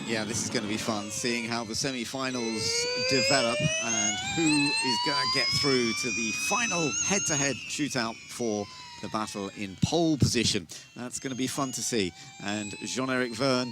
Yeah, this is going to be fun, seeing how the semi-finals develop and who is going to get through to the final head-to-head shootout for the battle in pole position. That's going to be fun to see. And Jean-Eric Vergne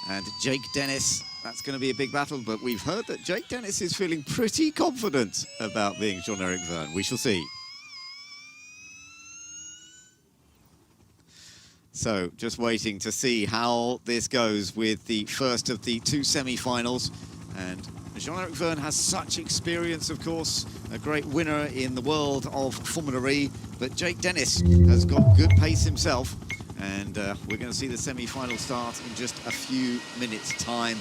and Jake Dennis, that's going to be a big battle, but we've heard that Jake Dennis is feeling pretty confident about being Jean-Eric Vergne. We shall see. So, just waiting to see how this goes with the first of the two semi-finals. And Jean-Eric Vergne has such experience, of course, a great winner in the world of Formula E. But Jake Dennis has got good pace himself. And we're going to see the semi-final start in just a few minutes' time.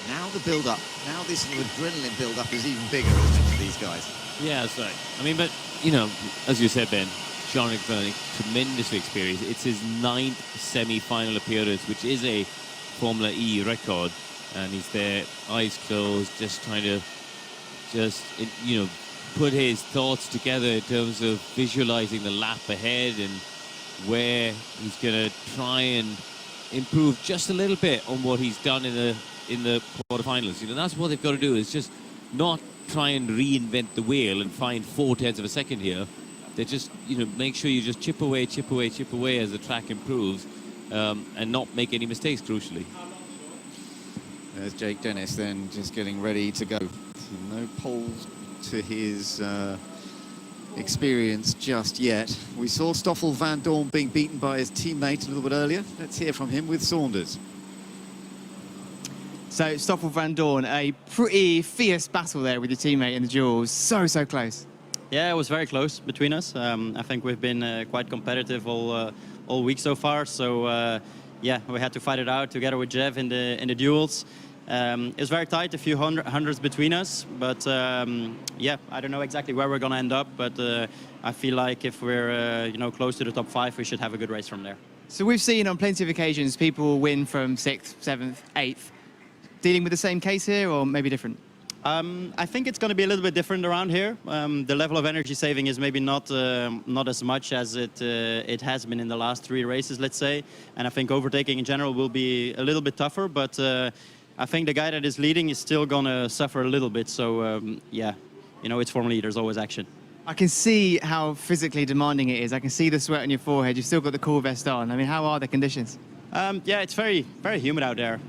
Now the build-up, now this adrenaline build-up is even bigger, isn't it, for these guys? Yeah, that's right. I mean, but, you know, as you said, Ben, Jean-Eric Vergne, tremendously experienced. It's his 9th semi-final appearance, which is a Formula E record. And he's there, eyes closed, just trying to you know, put his thoughts together in terms of visualizing the lap ahead and where he's going to try and improve just a little bit on what he's done in the quarterfinals. You know, that's what they've got to do, is just not try and reinvent the wheel and find 0.4 of a second here. They just, you know, make sure you just chip away as the track improves, and not make any mistakes, crucially. There's Jake Dennis then, just getting ready to go. No poles to his experience just yet. We saw Stoffel Van Dorn being beaten by his teammate a little bit earlier. Let's hear from him with Saunders. So Stoffel Van Dorn, a pretty fierce battle there with your teammate in the duels. So close. Yeah, it was very close between us. I think we've been quite competitive all week so far. So yeah, we had to fight it out together with Jeff in the duels. It was very tight, a few hundreds between us. But yeah, I don't know exactly where we're going to end up. But I feel like if we're you know, close to the top 5, we should have a good race from there. So we've seen on plenty of occasions people win from 6th, 7th, 8th. Dealing with the same case here, or maybe different? I think it's going to be a little bit different around here. The level of energy saving is maybe not as much as it has been in the last 3 races, let's say. And I think overtaking in general will be a little bit tougher. But I think the guy that is leading is still going to suffer a little bit. So yeah, you know, it's Formula E. There's always action. I can see how physically demanding it is. I can see the sweat on your forehead. You've still got the cool vest on. I mean, how are the conditions? Yeah, it's very humid out there.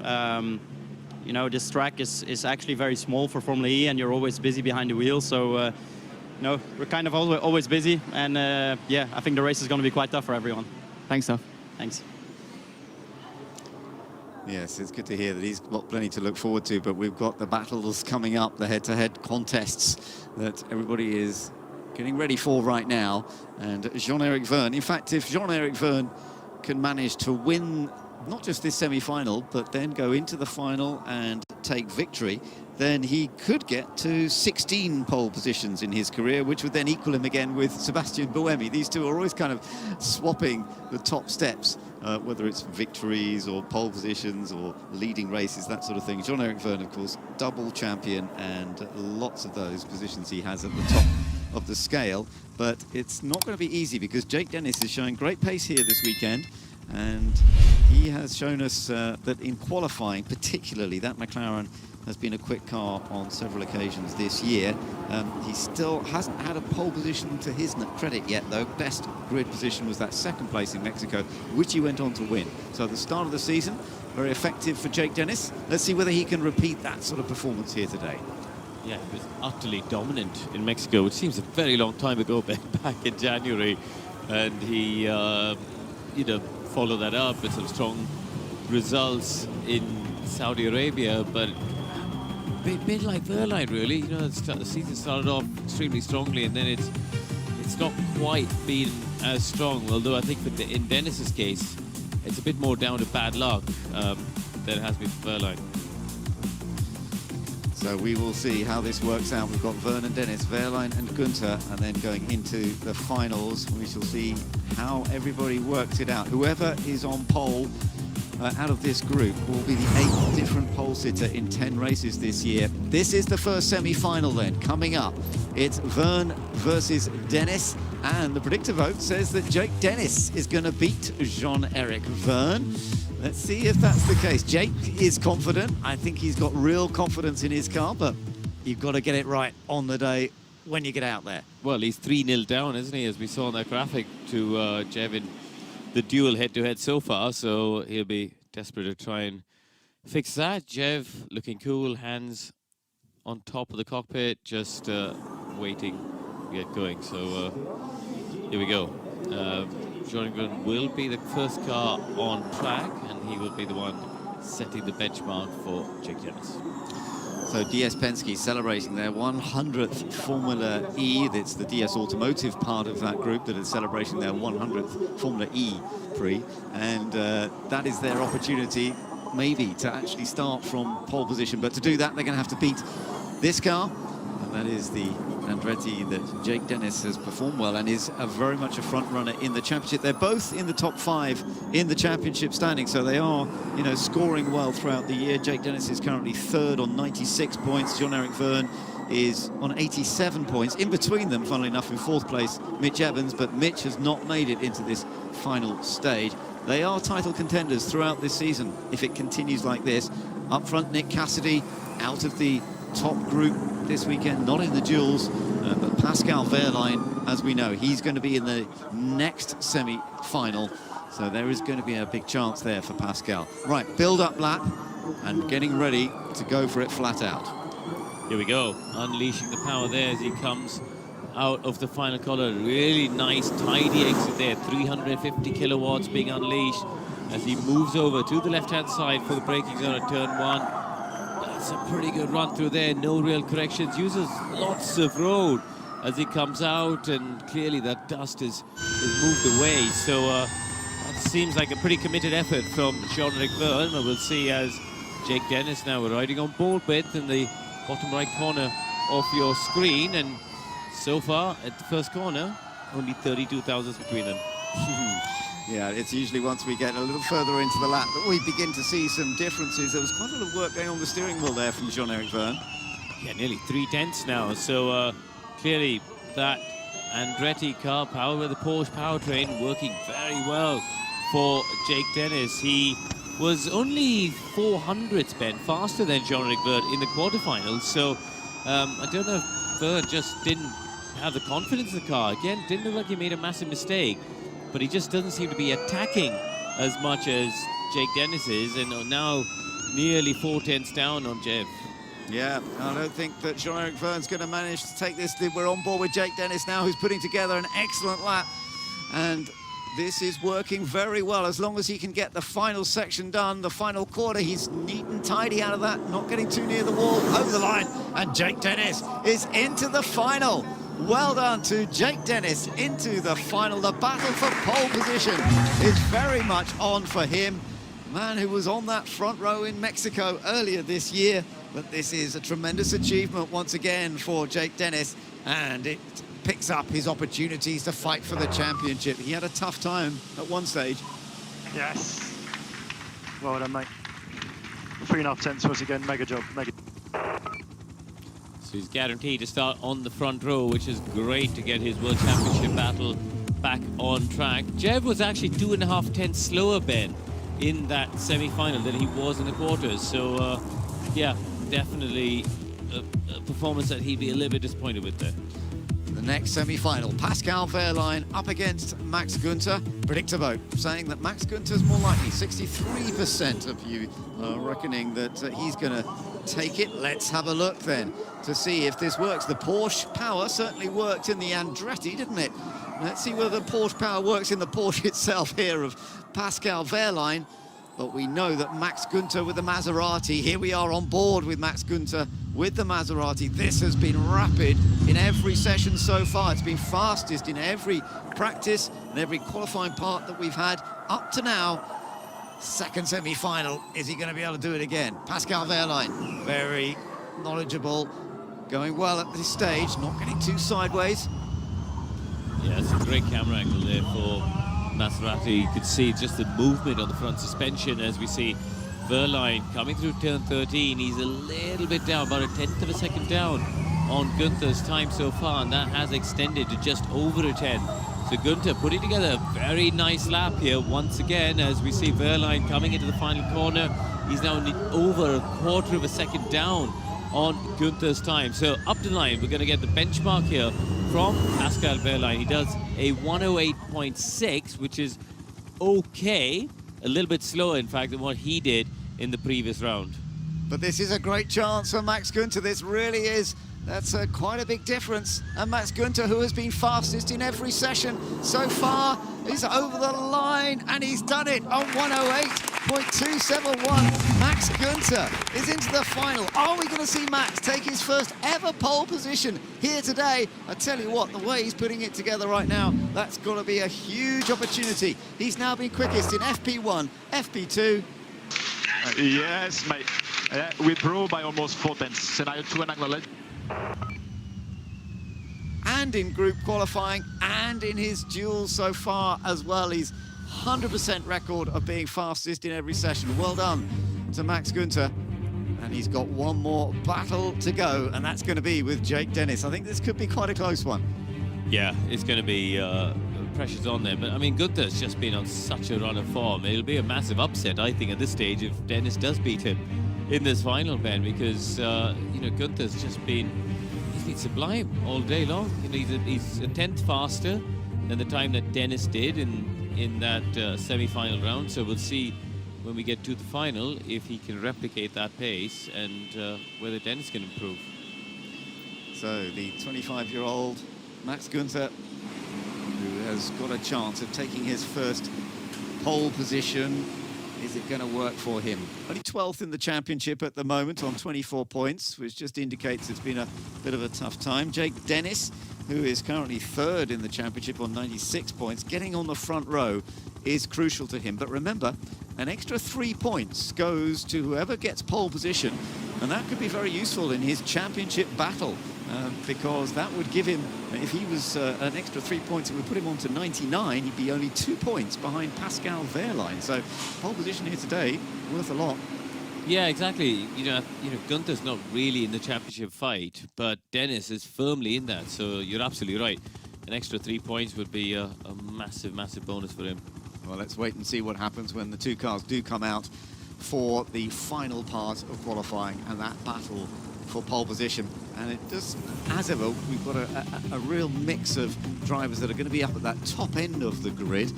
You know, this track is actually very small for Formula E, and you're always busy behind the wheel. So, you know, we're kind of always busy. And, yeah, I think the race is going to be quite tough for everyone. Thanks, Stoff. Thanks. Yes, it's good to hear that he's got plenty to look forward to, but we've got the battles coming up, the head-to-head contests that everybody is getting ready for right now. And Jean-Eric Vergne, in fact, if Jean-Eric Vergne can manage to win not just this semi-final, but then go into the final and take victory, then he could get to 16 pole positions in his career, which would then equal him again with Sebastian Buemi. These two are always kind of swapping the top steps, whether it's victories or pole positions or leading races, that sort of thing. Jean-Eric Vergne, of course, double champion, and lots of those positions he has at the top of the scale. But it's not going to be easy, because Jake Dennis is showing great pace here this weekend. And he has shown us that in qualifying, particularly, that McLaren has been a quick car on several occasions this year. He still hasn't had a pole position to his credit yet, though. Best grid position was that 2nd place in Mexico, which he went on to win. So at the start of the season, very effective for Jake Dennis. Let's see whether he can repeat that sort of performance here today. Yeah, he was utterly dominant in Mexico, which seems a very long time ago, back in January. And he, you know, follow that up with some strong results in Saudi Arabia, but a bit like Vergne, really. You know, the season started off extremely strongly, and then it's not quite been as strong. Although I think in Dennis's case, it's a bit more down to bad luck than it has been for Vergne. So we will see how this works out. We've got Vergne and Dennis, Wehrlein and Günther, and then going into the finals, we shall see how everybody works it out. Whoever is on pole out of this group will be the 8th different pole sitter in 10 races this year. This is the first semi-final then, coming up. It's Vergne versus Dennis, and the predictor vote says that Jake Dennis is going to beat Jean-Eric Vergne. Let's see if that's the case. Jake is confident. I think he's got real confidence in his car, but you've got to get it right on the day when you get out there. Well, he's 3-0 down, isn't he, as we saw in that graphic, to Jev in the dual head-to-head so far, so he'll be desperate to try and fix that. Jev looking cool, hands on top of the cockpit, just waiting to get going. So here we go. Jean will be the first car on track, and he will be the one setting the benchmark for Jake Dennis. So DS Penske celebrating their 100th Formula E. It's the DS Automotive part of that group that is celebrating their 100th Formula E Prix. And that is their opportunity, maybe, to actually start from pole position. But to do that, they're going to have to beat this car. And that is the Andretti that Jake Dennis has performed well and is very much a front runner in the championship. They're both in the top 5 in the championship standing, so they are, you know, scoring well throughout the year. Jake Dennis is currently 3rd on 96 points. Jean-Eric Vergne is on 87 points. In between them, funnily enough, in 4th place, Mitch Evans, but Mitch has not made it into this final stage. They are title contenders throughout this season if it continues like this. Up front, Nick Cassidy out of the top group this weekend, not in the duels, but Pascal Wehrlein, as we know, he's going to be in the next semi-final, so there is going to be a big chance there for Pascal. Right, build-up lap and getting ready to go for it flat out. Here we go, unleashing the power there as he comes out of the final corner. Really nice, tidy exit there, 350 kilowatts being unleashed as he moves over to the left-hand side for the braking zone at turn 1. That's a pretty good run through there, no real corrections, uses lots of road as he comes out, and clearly that dust is moved away. So that seems like a pretty committed effort from Jean-Eric Vergne. We'll see as Jake Dennis now riding on board with in the bottom right corner of your screen, and so far at the first corner, only 32 thousandths between them. Yeah, it's usually once we get a little further into the lap that we begin to see some differences. There was quite a lot of work going on the steering wheel there from Jean-Eric Vergne. Yeah, nearly 3/10 now. So clearly that Andretti car powered with the Porsche powertrain working very well for Jake Dennis. He was only 400ths, Ben, faster than Jean-Eric Vergne in the quarterfinals. So I don't know if Vergne just didn't have the confidence in the car. Again, didn't look like he made a massive mistake, but he just doesn't seem to be attacking as much as Jake Dennis is, and now nearly 4/10 down on Jev. Yeah, I don't think that Jean-Eric Vergne's going to manage to take this. We're on board with Jake Dennis now, who's putting together an excellent lap, and this is working very well as long as he can get the final section done, the final quarter. He's neat and tidy out of that, not getting too near the wall, over the line, and Jake Dennis is into the final. Well done to Jake Dennis into the final. The battle for pole position is very much on for him. Man who was on that front row in Mexico earlier this year. But this is a tremendous achievement once again for Jake Dennis. And it picks up his opportunities to fight for the championship. He had a tough time at one stage. Yes. Well done, mate. 3.5 tenths was again, mega job. Mega. So he's guaranteed to start on the front row, which is great to get his World Championship battle back on track. Jev was actually 2.5 tenths slower, Ben, in that semi-final than he was in the quarters. So, yeah, definitely a performance that he'd be a little bit disappointed with there. The next semi-final, Pascal Wehrlein up against Max Günther. Predictor vote saying that Max Günther's more likely. 63% of you are reckoning that he's going to take it. Let's have a look then to see if this works. The Porsche power certainly worked in the Andretti, didn't it? Let's see whether the Porsche power works in the Porsche itself here of Pascal Wehrlein. But we know that Max Günther with the Maserati, here we are on board with Max Günther with the Maserati. This has been rapid in every session so far. It's been fastest in every practice and every qualifying part that we've had up to now. Second semi-final, is he going to be able to do it again? Pascal Wehrlein, very knowledgeable, going well at this stage, not getting too sideways. Yeah, it's a great camera angle there for Maserati. You could see just the movement on the front suspension as we see Wehrlein coming through turn 13. He's a little bit down, about 1/10 of a second down on Günther's time so far, and that has extended to just over a 10 So Gunther putting together a very nice lap here once again as we see Wehrlein coming into the final corner. He's now over a quarter of a second down on Gunther's time. So up the line, we're going to get the benchmark here from Pascal Wehrlein. He does a 108.6, which is okay. A little bit slower, in fact, than what he did in the previous round. But this is a great chance for Max Günther. This really is. That's quite a big difference. And Max Günther, who has been fastest in every session so far, is over the line, and he's done it on 108.271. Max Günther is into the final. Are we going to see Max take his first ever pole position here today? I tell you what, the way he's putting it together right now, that's going to be a huge opportunity. He's now been quickest in FP1, FP2. Yes, mate. Withdraw by almost 4 tenths. Scenario 2 and acknowledge. And in group qualifying and in his duels so far as well. He's 100% record of being fastest in every session. Well done to Max Günther. And he's got one more battle to go, and that's going to be with Jake Dennis. I think this could be quite a close one. Yeah, it's going to be pressure's on there. But, I mean, Gunther's just been on such a run of form. It'll be a massive upset, I think, at this stage if Dennis does beat him in this final, Ben, because, you know, Gunther's just been sublime all day long. You know, he's a tenth faster than the time that Dennis did in that semi-final round. So we'll see when we get to the final if he can replicate that pace and whether Dennis can improve. So the 25-year-old Max Günther, who has got a chance of taking his first pole position. Is it going to work for him? Only 12th in the championship at the moment on 24 points, which just indicates it's been a bit of a tough time. Jake Dennis, who is currently 3rd in the championship on 96 points, getting on the front row is crucial to him. But remember, an extra 3 points goes to whoever gets pole position, and that could be very useful in his championship battle. Because that would give him, if he was an extra 3 points, it would put him on to 99. He'd be only 2 points behind Pascal Wehrlein. So pole position here today, worth a lot. Yeah, exactly. You know, Gunther's not really in the championship fight, but Dennis is firmly in that. So you're absolutely right. An extra 3 points would be a massive, massive bonus for him. Well, let's wait and see what happens when the two cars do come out for the final part of qualifying and that battle for pole position. And it does, as ever, we've got a real mix of drivers that are going to be up at that top end of the grid.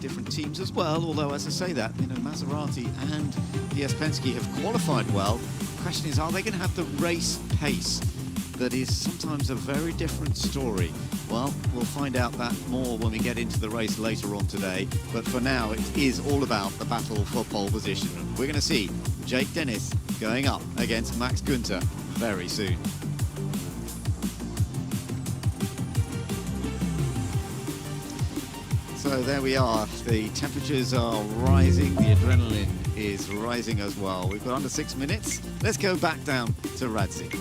Different teams as well, although as I say that, you know, Maserati and PS Penske have qualified well. The question is, are they going to have the race pace? That is sometimes a very different story. Well, we'll find out that more when we get into the race later on today. But for now, it is all about the battle for pole position. We're going to see Jake Dennis going up against Max Günther very soon. So there we are. The temperatures are rising. The adrenaline is rising as well. We've got under 6 minutes. Let's go back down to Radzig.